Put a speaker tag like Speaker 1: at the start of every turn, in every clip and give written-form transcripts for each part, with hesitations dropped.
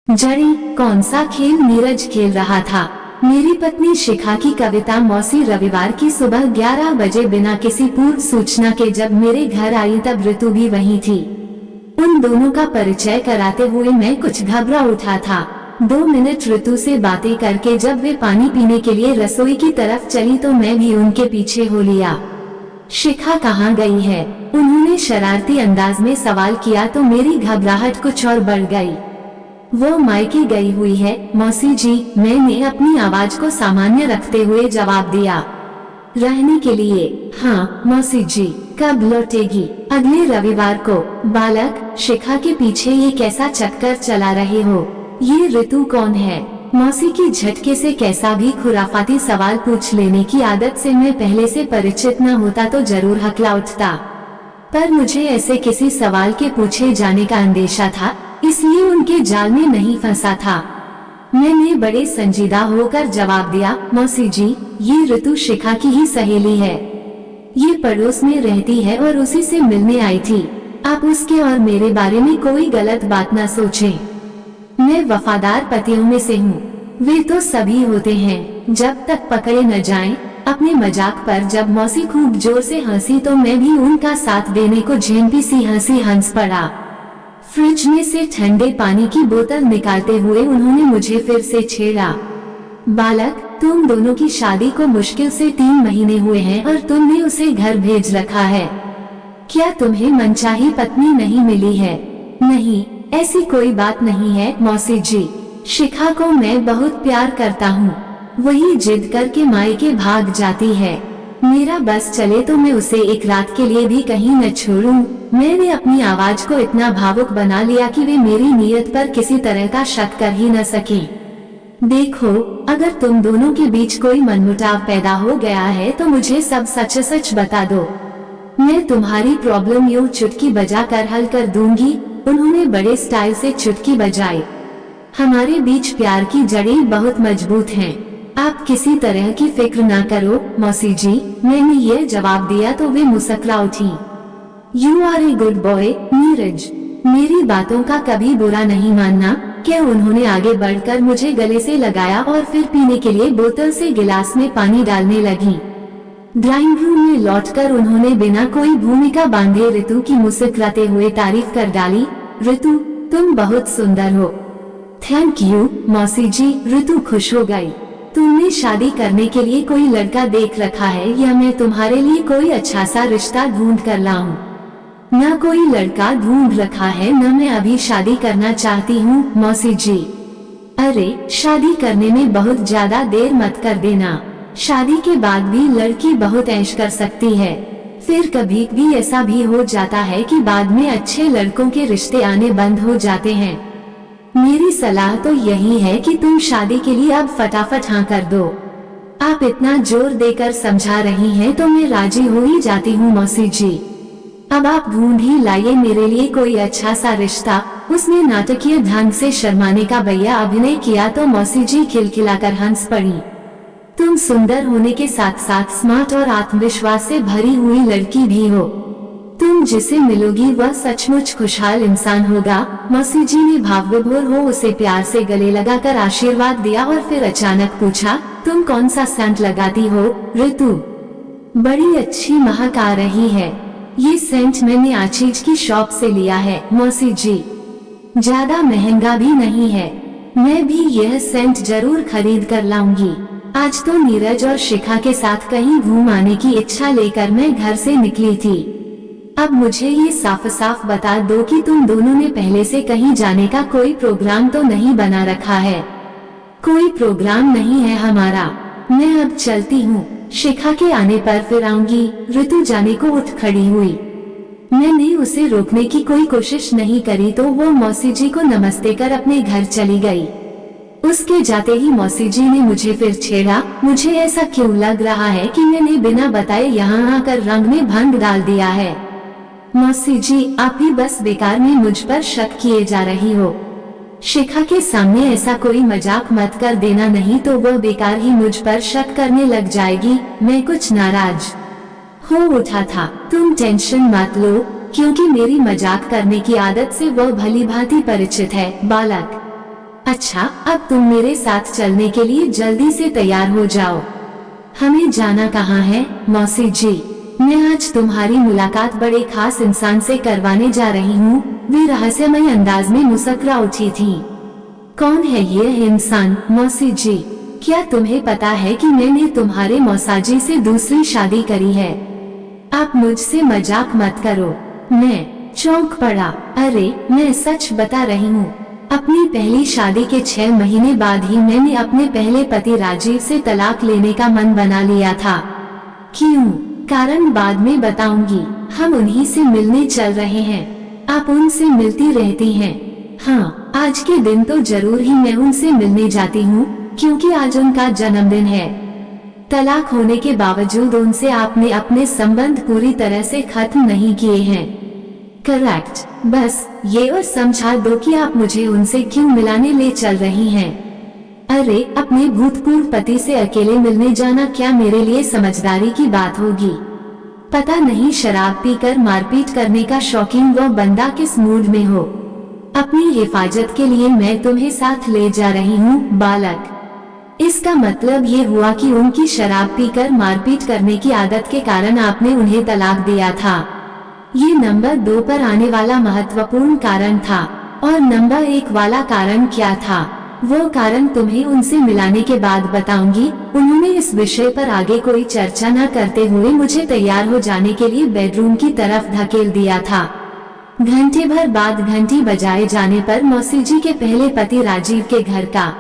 Speaker 1: जड़ी कौन सा खेल नीरज खेल रहा था। मेरी पत्नी शिखा की कविता मौसी रविवार की सुबह 11 बजे बिना किसी पूर्व सूचना के जब मेरे घर आई तब ऋतु भी वहीं थी। उन दोनों का परिचय कराते हुए मैं कुछ घबरा उठा था। 2 मिनट ऋतु से बातें करके जब वे पानी पीने के लिए रसोई की तरफ चली तो मैं भी उनके पीछे हो लिया। शिखा कहाँ गई है? उन्होंने शरारती अंदाज में सवाल किया तो मेरी घबराहट कुछ और बढ़ गई। वो मायके गई हुई है मौसी जी, मैंने अपनी आवाज को सामान्य रखते हुए जवाब दिया। रहने के लिए? हाँ मौसी जी। कब लौटेगी? अगले रविवार को। बालक, शिखा के पीछे ये कैसा चक्कर चला रहे हो? ये ऋतु कौन है? मौसी की झटके से कैसा भी खुराफाती सवाल पूछ लेने की आदत से मैं पहले से परिचित न होता तो जरूर हकला उठता, पर मुझे ऐसे किसी सवाल के पूछे जाने का अंदेशा था, इसलिए उनके जाल में नहीं फंसा था। मैंने बड़े संजीदा होकर जवाब दिया, मौसी जी, ये ऋतु शिखा की ही सहेली है। ये पड़ोस में रहती है और उसी से मिलने आई थी। आप उसके और मेरे बारे में कोई गलत बात न सोचें। मैं वफादार पतियों में से हूँ। वे तो सभी होते हैं जब तक पकड़े न जाएं। अपने मजाक पर जब मौसी खूब जोर से हंसी तो मैं भी उनका साथ देने को झेंपी सी हंसी हंस पड़ा। फ्रिज में से ठंडे पानी की बोतल निकालते हुए उन्होंने मुझे फिर से छेड़ा। बालक, तुम दोनों की शादी को मुश्किल से 3 महीने हुए हैं और तुमने उसे घर भेज रखा है। क्या तुम्हें मनचाही पत्नी नहीं मिली है? नहीं, ऐसी कोई बात नहीं है मौसी जी। शिखा को मैं बहुत प्यार करता हूँ। वही जिद करके मायके भाग जाती है। मेरा बस चले तो मैं उसे एक रात के लिए भी कहीं न छोड़ूं। मैंने अपनी आवाज को इतना भावुक बना लिया कि वे मेरी नीयत पर किसी तरह का शक कर ही न सके। देखो, अगर तुम दोनों के बीच कोई मनमुटाव पैदा हो गया है तो मुझे सब सच सच बता दो। मैं तुम्हारी प्रॉब्लम यूं चुटकी बजाकर हल कर दूंगी। उन्होंने बड़े स्टाइल से चुटकी बजाई। हमारे बीच प्यार की जड़ें बहुत मजबूत हैं। आप किसी तरह की फिक्र ना करो मौसी जी। मैंने ये जवाब दिया तो वे मुस्कुरा उठी। You are a good boy Neeraj. मेरी बातों का कभी बुरा नहीं मानना। क्या? उन्होंने आगे बढ़कर मुझे गले से लगाया और फिर पीने के लिए बोतल से गिलास में पानी डालने लगी। ड्राइंग रूम में लौटकर उन्होंने बिना कोई भूमिका बांधे ऋतु की मुस्कुराते हुए तारीफ कर डाली। ऋतु, तुम बहुत सुंदर हो। थैंक यू मौसी जी। ऋतु खुश हो गई। तुमने शादी करने के लिए कोई लड़का देख रखा है या मैं तुम्हारे लिए कोई अच्छा सा रिश्ता ढूंढ कर लाऊं? न कोई लड़का ढूंढ रखा है, न मैं अभी शादी करना चाहती हूँ मौसी जी। अरे, शादी करने में बहुत ज्यादा देर मत कर देना। शादी के बाद भी लड़की बहुत ऐश कर सकती है। फिर कभी भी ऐसा भी हो जाता है कि बाद में अच्छे लड़कों के रिश्ते आने बंद हो जाते हैं। मेरी सलाह तो यही है कि तुम शादी के लिए अब फटाफट हाँ कर दो। आप इतना जोर देकर समझा रही हैं तो मैं राजी हो ही जाती हूँ मौसी जी। अब आप ढूंढ ही लाइए मेरे लिए कोई अच्छा सा रिश्ता। उसने नाटकीय ढंग से शर्माने का भैया अभिनय किया तो मौसी जी खिलखिलाकर हंस पड़ी। तुम सुंदर होने के साथ साथ स्मार्ट और आत्मविश्वास से भरी हुई लड़की भी हो। तुम जिसे मिलोगी वह सचमुच खुशहाल इंसान होगा। मौसी जी ने भावविभोर हो उसे प्यार से गले लगाकर आशीर्वाद दिया और फिर अचानक पूछा, तुम कौन सा सेंट लगाती हो ऋतु? बड़ी अच्छी महक आ रही है। ये सेंट मैंने आचीज की शॉप से लिया है मौसी जी। ज्यादा महंगा भी नहीं है। मैं भी यह सेंट जरूर खरीद कर लाऊंगी। आज तो नीरज और शिखा के साथ कहीं घूम आने की इच्छा लेकर मैं घर से निकली थी। अब मुझे ये साफ साफ बता दो कि तुम दोनों ने पहले से कहीं जाने का कोई प्रोग्राम तो नहीं बना रखा है? कोई प्रोग्राम नहीं है हमारा। मैं अब चलती हूँ। शिखा के आने पर फिर आऊंगी। ऋतु जाने को उठ खड़ी हुई। मैंने उसे रोकने की कोई कोशिश नहीं करी तो वो मौसी जी को नमस्ते कर अपने घर चली गई। उसके जाते ही मौसी जी ने मुझे फिर छेड़ा। मुझे ऐसा क्यों लग रहा है कि मैंने बिना बताए यहाँ आकर रंग में भंग डाल दिया है? मौसी जी, आप ही बस बेकार में मुझ पर शक किए जा रही हो। शिखा के सामने ऐसा कोई मजाक मत कर देना, नहीं तो वो बेकार ही मुझ पर शक करने लग जाएगी। मैं कुछ नाराज हो उठा था। तुम टेंशन मत लो, क्योंकि मेरी मजाक करने की आदत से वो भली भांति परिचित है। बालक, अच्छा, अब तुम मेरे साथ चलने के लिए जल्दी से तैयार हो जाओ। हमें जाना कहाँ है मौसी जी? मैं आज तुम्हारी मुलाकात बड़े खास इंसान से करवाने जा रही हूँ। वे रहस्यमय अंदाज में मुस्कुरा उठी थी। कौन है ये इंसान मौसी जी? क्या तुम्हें पता है कि मैंने तुम्हारे मौसाजी से दूसरी शादी करी है? आप मुझसे मजाक मत करो। मैं चौंक पड़ा। अरे, मैं सच बता रही हूँ। अपनी पहली शादी के 6 महीने बाद ही मैंने अपने पहले पति राजीव से तलाक लेने का मन बना लिया था। क्यों? कारण बाद में बताऊंगी। हम उन्हीं से मिलने चल रहे हैं। आप उनसे मिलती रहती हैं? हाँ, आज के दिन तो जरूर ही मैं उनसे मिलने जाती हूँ, क्योंकि आज उनका जन्मदिन है। तलाक होने के बावजूद उनसे आपने अपने संबंध पूरी तरह से खत्म नहीं किए हैं। करेक्ट। बस ये और समझा दो कि आप मुझे उनसे क्यों मिलाने ले चल रही हैं। अरे, अपने भूतपूर्व पति से अकेले मिलने जाना क्या मेरे लिए समझदारी की बात होगी? पता नहीं शराब पीकर मारपीट करने का शौकीन वो बंदा किस मूड में हो। अपनी हिफाजत के लिए मैं तुम्हें साथ ले जा रही हूँ बालक। इसका मतलब ये हुआ कि उनकी शराब पीकर मारपीट करने की आदत के कारण आपने उन्हें तलाक दिया था। ये नंबर 2 पर आने वाला महत्वपूर्ण कारण था। और नंबर 1 वाला कारण क्या था? वो कारण तुम्हें उनसे मिलाने के बाद बताऊंगी। उन्होंने इस विषय पर आगे कोई चर्चा न करते हुए मुझे तैयार हो जाने के लिए बेडरूम की तरफ धकेल दिया था। घंटे भर बाद घंटी बजाए जाने पर मौसी जी के पहले पति राजीव के घर का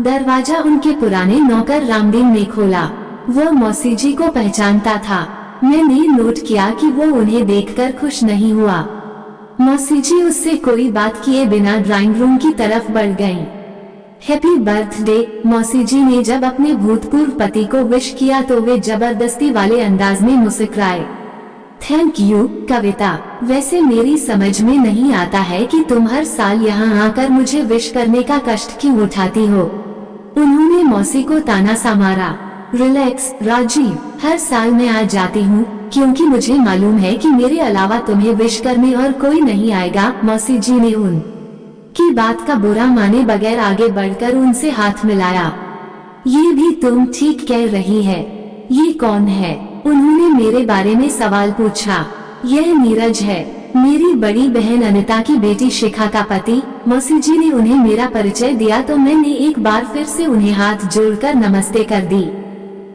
Speaker 1: दरवाजा उनके पुराने नौकर रामदीन ने खोला। वो मौसी जी को पहचानता था। मैंने नोट किया कि वो उन्हें देखकर खुश नहीं हुआ। मौसी जी उससे कोई बात किए बिना ड्राइंग रूम की तरफ बढ़ गईं। Happy birthday. मौसी जी ने जब अपने भूतपूर्व पति को विश किया तो वे जबरदस्ती वाले अंदाज में मुस्कुराए। थैंक यू कविता। वैसे मेरी समझ में नहीं आता है कि तुम हर साल यहाँ आकर मुझे विश करने का कष्ट क्यों उठाती हो। उन्होंने मौसी को ताना सा मारा। रिलैक्स राजीव, हर साल मैं आ जाती हूँ, क्योंकि मुझे मालूम है कि मेरे अलावा तुम्हें विश करने और कोई नहीं आएगा। मौसी जी ने उन की बात का बुरा माने बगैर आगे बढ़कर उनसे हाथ मिलाया। ये भी तुम ठीक कह रही है। ये कौन है? उन्होंने मेरे बारे में सवाल पूछा। यह नीरज है, मेरी बड़ी बहन अनिता की बेटी शिखा का पति। मौसी जी ने उन्हें मेरा परिचय दिया तो मैंने एक बार फिर से उन्हें हाथ जोड़कर नमस्ते कर दी।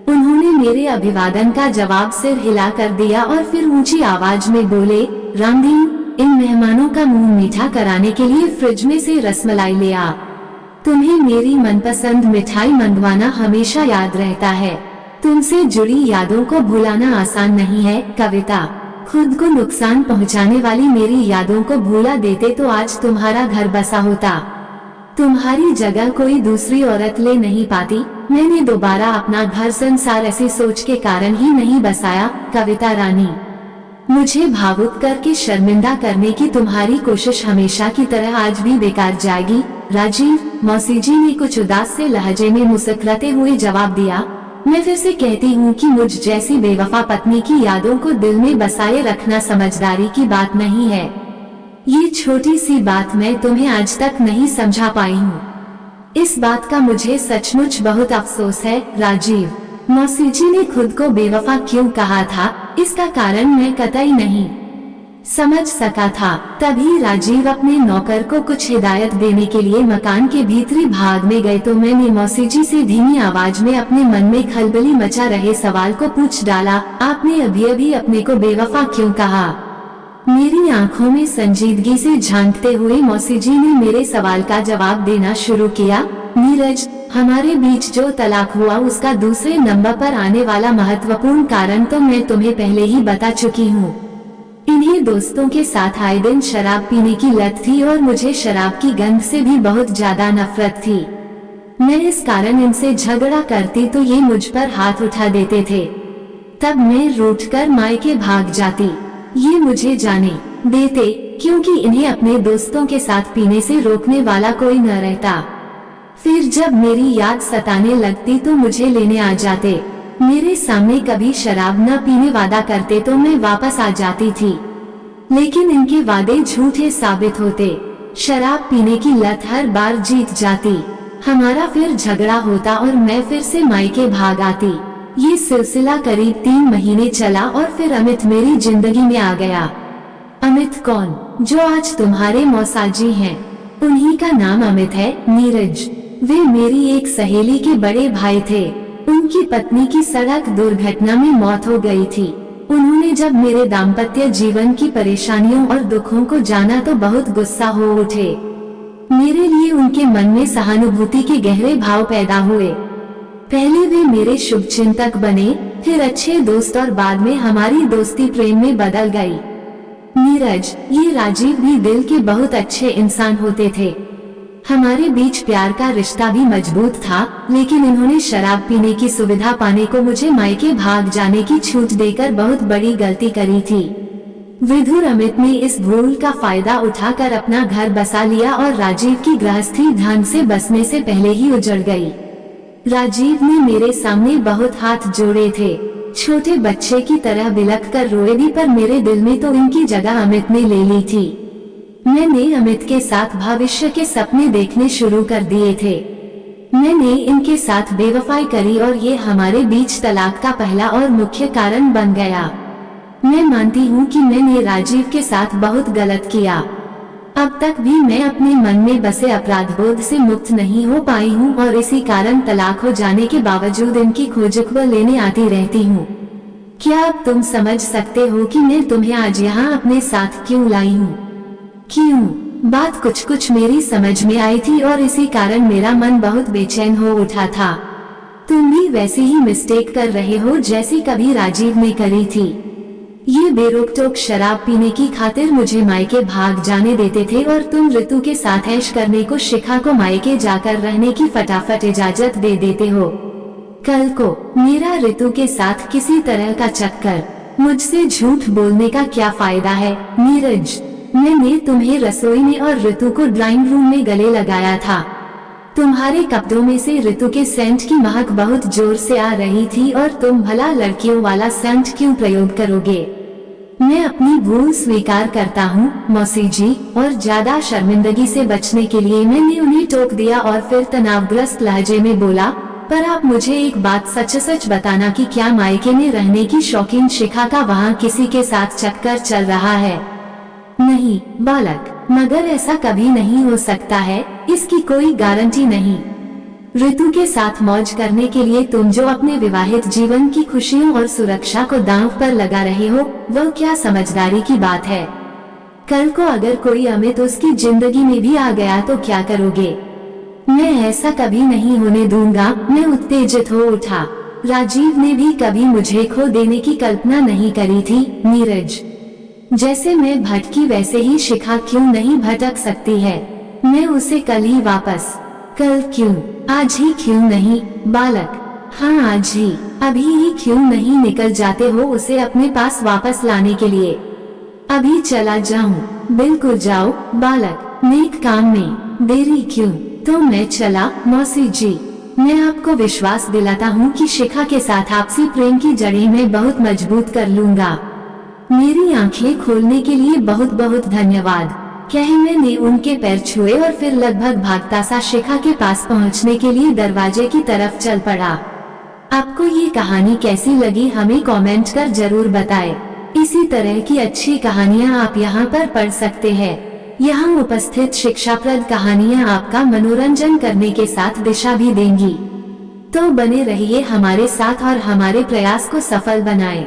Speaker 1: उन्होंने मेरे अभिवादन का जवाब सिर हिला कर दिया और फिर ऊंची आवाज में बोले, रामदीन, इन मेहमानों का मुंह मीठा कराने के लिए फ्रिज में से रसमलाई ले आ। तुम्हें मेरी मनपसंद मिठाई मंगवाना हमेशा याद रहता है। तुमसे जुड़ी यादों को भुलाना आसान नहीं है कविता। खुद को नुकसान पहुंचाने वाली मेरी यादों को भूला देते तो आज तुम्हारा घर बसा होता। तुम्हारी जगह कोई दूसरी औरत ले नहीं पाती। मैंने दोबारा अपना घर संसार ऐसी सोच के कारण ही नहीं बसाया कविता रानी। मुझे भावुक करके शर्मिंदा करने की तुम्हारी कोशिश हमेशा की तरह आज भी बेकार जाएगी राजीव। मौसी जी ने कुछ उदास से लहजे में मुस्कुराते हुए जवाब दिया। मैं फिर से कहती हूँ कि मुझ जैसी बेवफा पत्नी की यादों को दिल में बसाए रखना समझदारी की बात नहीं है। ये छोटी सी बात मैं तुम्हें आज तक नहीं समझा पाई हूँ। इस बात का मुझे सचमुच बहुत अफसोस है राजीव। मौसी जी ने खुद को बेवफा क्यों कहा था, इसका कारण मैं कतई नहीं समझ सका था। तभी राजीव अपने नौकर को कुछ हिदायत देने के लिए मकान के भीतरी भाग में गए तो मैंने मौसी जी से धीमी आवाज में अपने मन में खलबली मचा रहे सवाल को पूछ डाला, आपने अभी अभी अपने को बेवफा क्यों कहा? मेरी आंखों में संजीदगी से झांकते हुए मौसी जी ने मेरे सवाल का जवाब देना शुरू किया। नीरज, हमारे बीच जो तलाक हुआ उसका दूसरे नंबर पर आने वाला महत्वपूर्ण कारण तो मैं तुम्हें पहले ही बता चुकी हूँ। इन्हें दोस्तों के साथ आए दिन शराब पीने की लत थी और मुझे शराब की गंध से भी बहुत ज्यादा नफरत थी। मैं इस कारण इनसे झगड़ा करती तो ये मुझ पर हाथ उठा देते थे। तब मैं रूठकर मायके भाग जाती। ये मुझे जाने देते क्योंकि इन्हें अपने दोस्तों के साथ पीने से रोकने वाला कोई न रहता। फिर जब मेरी याद सताने लगती तो मुझे लेने आ जाते। मेरे सामने कभी शराब न पीने वादा करते तो मैं वापस आ जाती थी, लेकिन इनके वादे झूठे साबित होते। शराब पीने की लत हर बार जीत जाती। हमारा फिर झगड़ा होता और मैं फिर से मायके भाग आती। ये सिलसिला करीब 3 महीने चला और फिर अमित मेरी जिंदगी में आ गया। अमित कौन? जो आज तुम्हारे मौसाजी हैं, उन्हीं का नाम अमित है, नीरज। वे मेरी एक सहेली के बड़े भाई थे। उनकी पत्नी की सड़क दुर्घटना में मौत हो गई थी। उन्होंने जब मेरे दाम्पत्य जीवन की परेशानियों और दुखों को जाना तो बहुत गुस्सा हो उठे। मेरे लिए उनके मन में सहानुभूति के गहरे भाव पैदा हुए। पहले वे मेरे शुभचिंतक बने, फिर अच्छे दोस्त और बाद में हमारी दोस्ती प्रेम में बदल गई। नीरज, ये राजीव भी दिल के बहुत अच्छे इंसान होते थे। हमारे बीच प्यार का रिश्ता भी मजबूत था, लेकिन इन्होंने शराब पीने की सुविधा पाने को मुझे मायके भाग जाने की छूट देकर बहुत बड़ी गलती करी थी। विधुर अमित ने इस भूल का फायदा उठाकर अपना घर बसा लिया और राजीव की गृहस्थी ढंग से बसने से पहले ही उजड़ गई। राजीव ने मेरे सामने बहुत हाथ जोड़े थे, छोटे बच्चे की तरह बिलख कर रोए भी, पर मेरे दिल में तो इनकी जगह अमित ने ले ली थी। मैंने अमित के साथ भविष्य के सपने देखने शुरू कर दिए थे। मैंने इनके साथ बेवफाई करी और ये हमारे बीच तलाक का पहला और मुख्य कारण बन गया। मैं मानती हूँ कि मैंने राजीव के साथ बहुत गलत किया। अब तक भी मैं अपने मन में बसे अपराधबोध से मुक्त नहीं हो पाई हूँ और इसी कारण तलाक हो जाने के बावजूद इनकी खोजखबर लेने आती रहती हूँ। क्या अब तुम समझ सकते हो कि मैं तुम्हें आज यहाँ अपने साथ क्यों लाई हूँ? क्यों? बात कुछ मेरी समझ में आई थी और इसी कारण मेरा मन बहुत बेचैन हो उठा था। तुम भी वैसे ही मिस्टेक कर रहे हो जैसी कभी राजीव ने करी थी। ये बेरोक-टोक शराब पीने की खातिर मुझे मायके भाग जाने देते थे और तुम ऋतु के साथ ऐश करने को शिखा को मायके जाकर रहने की फटाफट इजाजत दे देते हो। कल को मेरा ऋतु के साथ किसी तरह का चक्कर, मुझसे झूठ बोलने का क्या फायदा है? नीरज, मैंने तुम्हें रसोई में और ऋतु को ड्राइंग रूम में गले लगाया था। तुम्हारे कपड़ों में से ऋतु के सेंट की महक बहुत जोर से आ रही थी और तुम भला लड़कियों वाला सेंट क्यों प्रयोग करोगे? मैं अपनी भूल स्वीकार करता हूँ मौसी जी, और ज्यादा शर्मिंदगी से बचने के लिए मैंने उन्हें टोक दिया और फिर तनावग्रस्त लहजे में बोला, पर आप मुझे एक बात सच बताना कि क्या मायके में रहने की शौकीन शिखा का वहाँ किसी के साथ चक्कर चल रहा है? नहीं बालक, मगर ऐसा कभी नहीं हो सकता है, इसकी कोई गारंटी नहीं। ऋतु के साथ मौज करने के लिए तुम जो अपने विवाहित जीवन की खुशियों और सुरक्षा को दांव पर लगा रहे हो, वह क्या समझदारी की बात है? कल को अगर कोई अमित उसकी जिंदगी में भी आ गया तो क्या करोगे? मैं ऐसा कभी नहीं होने दूंगा। मैं उत्तेजित हो उठा। राजीव ने भी कभी मुझे खो देने की कल्पना नहीं करी थी। नीरज, जैसे मैं भटकी वैसे ही शिखा क्यों नहीं भटक सकती है? मैं उसे कल ही वापस। कल क्यों? आज ही क्यों नहीं? बालक, हाँ आज ही, अभी ही क्यों नहीं निकल जाते हो उसे अपने पास वापस लाने के लिए? अभी चला जाऊं? बिल्कुल जाओ बालक, नेक काम में देरी क्यों? तो मैं चला मौसी जी। मैं आपको विश्वास दिलाता हूँ कि शिखा के साथ आपसी प्रेम की जड़ें मैं बहुत मजबूत कर लूंगा। मेरी आंखें खोलने के लिए बहुत बहुत धन्यवाद। कह मैंने उनके पैर छुए और फिर लगभग भागता सा शिखा के पास पहुंचने के लिए दरवाजे की तरफ चल पड़ा। आपको ये कहानी कैसी लगी हमें कमेंट कर जरूर बताएं। इसी तरह की अच्छी कहानियाँ आप यहाँ पर पढ़ सकते हैं। यहाँ उपस्थित शिक्षाप्रद कहानियाँ आपका मनोरंजन करने के साथ दिशा भी देंगी। तो बने रहिए हमारे साथ और हमारे प्रयास को सफल बनाएं।